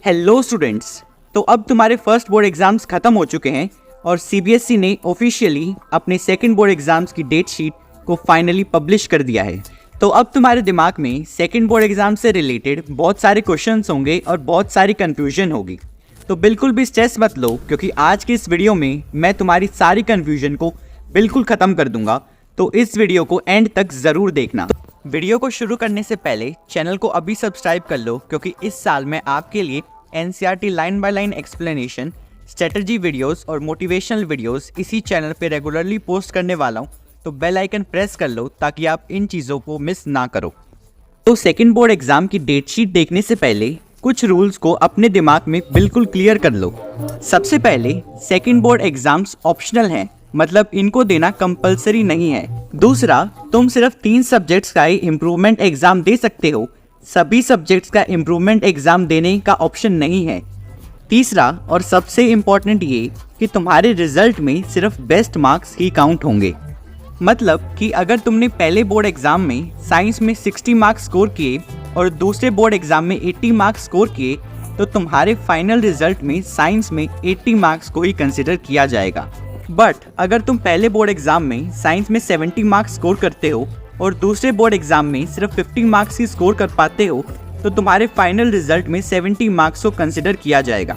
Hello students. तो अब तुम्हारे फर्स्ट बोर्ड एग्जाम्स खत्म हो चुके हैं और सीबीएसई ने ऑफिशियली अपने सेकंड बोर्ड एग्जाम्स की डेट शीट को फाइनली पब्लिश कर दिया है। तो अब तुम्हारे दिमाग में सेकंड बोर्ड एग्जाम से रिलेटेड बहुत सारे क्वेश्चंस होंगे और बहुत सारी कंफ्यूजन होगी। तो बिल्कुल भी स्ट्रेस मत लो, क्योंकि आज की इस वीडियो में मैं तुम्हारी सारी कंफ्यूजन को बिल्कुल ख़त्म कर दूंगा। तो इस वीडियो को एंड तक ज़रूर देखना। वीडियो को शुरू करने से पहले चैनल को अभी सब्सक्राइब कर लो, क्योंकि इस साल मैं आपके लिए NCERT line by line explanation, strategy videos और मोटिवेशनल वीडियोस इसी चैनल पे रेगुलरली पोस्ट करने वाला हूँ। तो बेल आइकन प्रेस कर लो ताकि आप इन चीज़ों को मिस ना करो। तो सेकंड बोर्ड एग्जाम की डेट शीट देखने से पहले कुछ रूल्स को अपने दिमाग में बिल्कुल क्लियर कर लो। सबसे पहले, सेकंड बोर्ड एग्जाम्स ऑप्शनल हैं, मतलब इनको देना कंपलसरी नहीं है। दूसरा, तुम सिर्फ 3 सब्जेक्ट्स का ही इम्प्रूवमेंट एग्जाम दे सकते हो, सभी सब्जेक्ट्स का इम्प्रूवमेंट एग्जाम देने का ऑप्शन नहीं है। तीसरा और सबसे इम्पॉर्टेंट ये कि तुम्हारे रिजल्ट में सिर्फ बेस्ट मार्क्स ही काउंट होंगे। मतलब कि अगर तुमने पहले बोर्ड एग्जाम में साइंस में 60 मार्क्स स्कोर किए और दूसरे बोर्ड एग्जाम में 80 मार्क्स स्कोर किए, तो तुम्हारे फाइनल रिजल्ट में साइंस में 80 मार्क्स को ही कंसिडर किया जाएगा। बट अगर तुम पहले बोर्ड एग्जाम में साइंस में 70 मार्क्स स्कोर करते हो और दूसरे बोर्ड एग्जाम में सिर्फ 50 मार्क्स ही स्कोर कर पाते हो, तो तुम्हारे फाइनल रिजल्ट में 70 मार्क्स को कंसिडर किया जाएगा।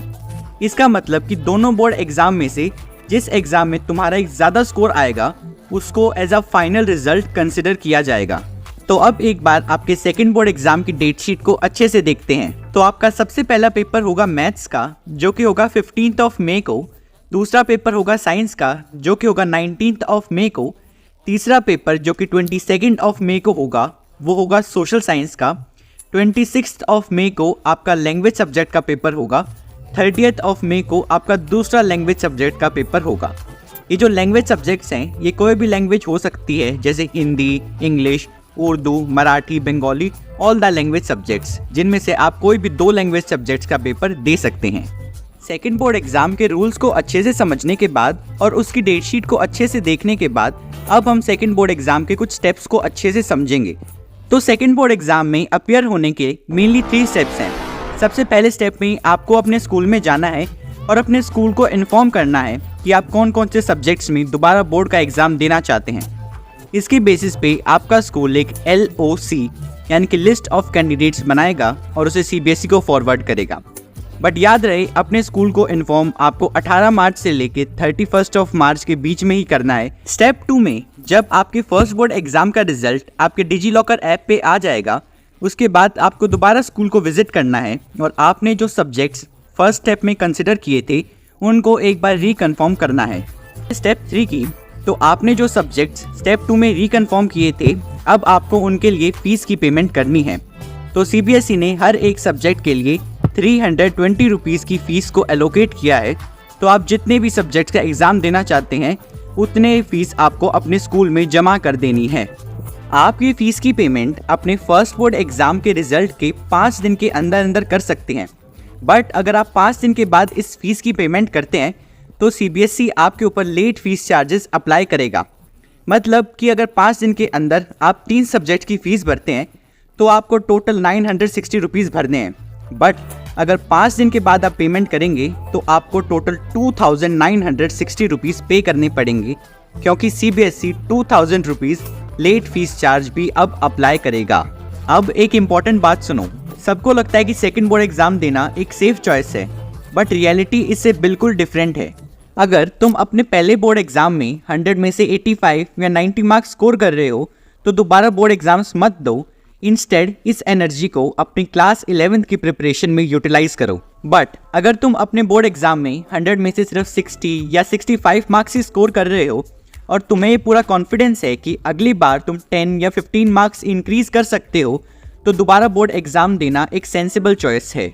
इसका मतलब कि दोनों बोर्ड एग्जाम में से जिस एग्जाम में तुम्हारा ज़्यादा स्कोर आएगा उसको as a final result consider किया जाएगा। तो अब एक बार आपके सेकंड बोर्ड एग्जाम की डेट शीट को अच्छे से देखते हैं। तो आपका सबसे पहला पेपर होगा मैथ्स का, जो कि होगा 15 मई को। दूसरा पेपर होगा साइंस का, जो कि होगा 19 मई को। तीसरा पेपर जो कि 22 मई को होगा, वो होगा सोशल साइंस का। 26 मई को आपका लैंग्वेज सब्जेक्ट का पेपर होगा। 30 मई को आपका दूसरा लैंग्वेज सब्जेक्ट का पेपर होगा। ये जो लैंग्वेज सब्जेक्ट्स हैं, ये कोई भी लैंग्वेज हो सकती है, जैसे Hindi, English, Urdu, Marathi, Bengali, all the language subjects, जिनमें से आप कोई भी 2 लैंग्वेज सब्जेक्ट्स का पेपर दे सकते हैं। सेकंड बोर्ड एग्जाम के रूल्स को अच्छे से समझने के बाद और उसकी डेट शीट को अच्छे से देखने के बाद अब हम सेकंड बोर्ड एग्जाम के कुछ स्टेप्स को अच्छे से समझेंगे। तो सेकंड बोर्ड एग्जाम में अपीयर होने के मेनली 3 स्टेप्स हैं। सबसे पहले स्टेप में आपको अपने स्कूल में जाना है और अपने स्कूल को इन्फॉर्म करना है कि आप कौन कौन से सब्जेक्ट्स में दोबारा बोर्ड का एग्जाम देना चाहते हैं। इसकी बेसिस पे आपका स्कूल एक LOC यानी कि लिस्ट ऑफ कैंडिडेट्स बनाएगा और उसे CBSE को फॉरवर्ड करेगा। बट याद रहे, अपने स्कूल को इन्फॉर्म आपको 18 मार्च से लेके 31 मार्च के बीच में ही करना है। स्टेप 2 में जब आपके फर्स्ट बोर्ड एग्जाम का रिजल्ट आपके डिजीलॉकर ऐप पे आ जाएगा, उसके बाद आपको दोबारा स्कूल को विजिट करना है और आपने जो सब्जेक्ट्स फर्स्ट स्टेप में कंसिडर किए थे उनको एक बार रिकन्फर्म करना है। स्टेप 3 की, तो आपने जो सब्जेक्ट्स स्टेप 2 में रिकन्फर्म किए थे, अब आपको उनके लिए फीस की पेमेंट करनी है। तो CBSE ने हर एक सब्जेक्ट के लिए 320 रुपीज़ की फ़ीस को एलोकेट किया है। तो आप जितने भी सब्जेक्ट्स का एग्ज़ाम देना चाहते हैं उतने फ़ीस आपको अपने स्कूल में जमा कर देनी है। आप ये फ़ीस की पेमेंट अपने फर्स्ट बोर्ड एग्ज़ाम के रिज़ल्ट के 5 दिन के अंदर अंदर कर सकते हैं। बट अगर आप 5 दिन के बाद इस फीस की पेमेंट करते हैं तो CBSE आपके ऊपर लेट फीस चार्जेस अप्लाई करेगा। मतलब कि अगर 5 दिन के अंदर आप 3 सब्जेक्ट की फ़ीस भरते हैं तो आपको टोटल 960 रुपीज़ भरने हैं। बट अगर 5 दिन के बाद आप पेमेंट करेंगे तो आपको टोटल 2960 रुपीज़ पे करने पड़ेंगे, क्योंकि CBSE 2000 rupees late fees charge भी अब अप्लाई करेगा। अब एक इम्पॉर्टेंट बात सुनो। सबको लगता है कि सेकंड बोर्ड एग्जाम देना एक सेफ चॉइस है, बट रियलिटी इससे बिल्कुल डिफरेंट है। अगर तुम अपने पहले बोर्ड एग्जाम में 100 में से 85 या 90 मार्क्स स्कोर कर रहे हो तो दोबारा बोर्ड एग्जाम्स मत दो। इंस्टेड इस एनर्जी को अपनी क्लास 11th की प्रिपरेशन में यूटिलाइज करो। बट अगर तुम अपने बोर्ड एग्जाम में 100 में से सिर्फ 60 या 65 मार्क्स ही स्कोर कर रहे हो और तुम्हें ये पूरा कॉन्फिडेंस है कि अगली बार तुम 10 या 15 मार्क्स इंक्रीज कर सकते हो, तो दोबारा बोर्ड एग्जाम देना एक सेंसिबल चॉइस है।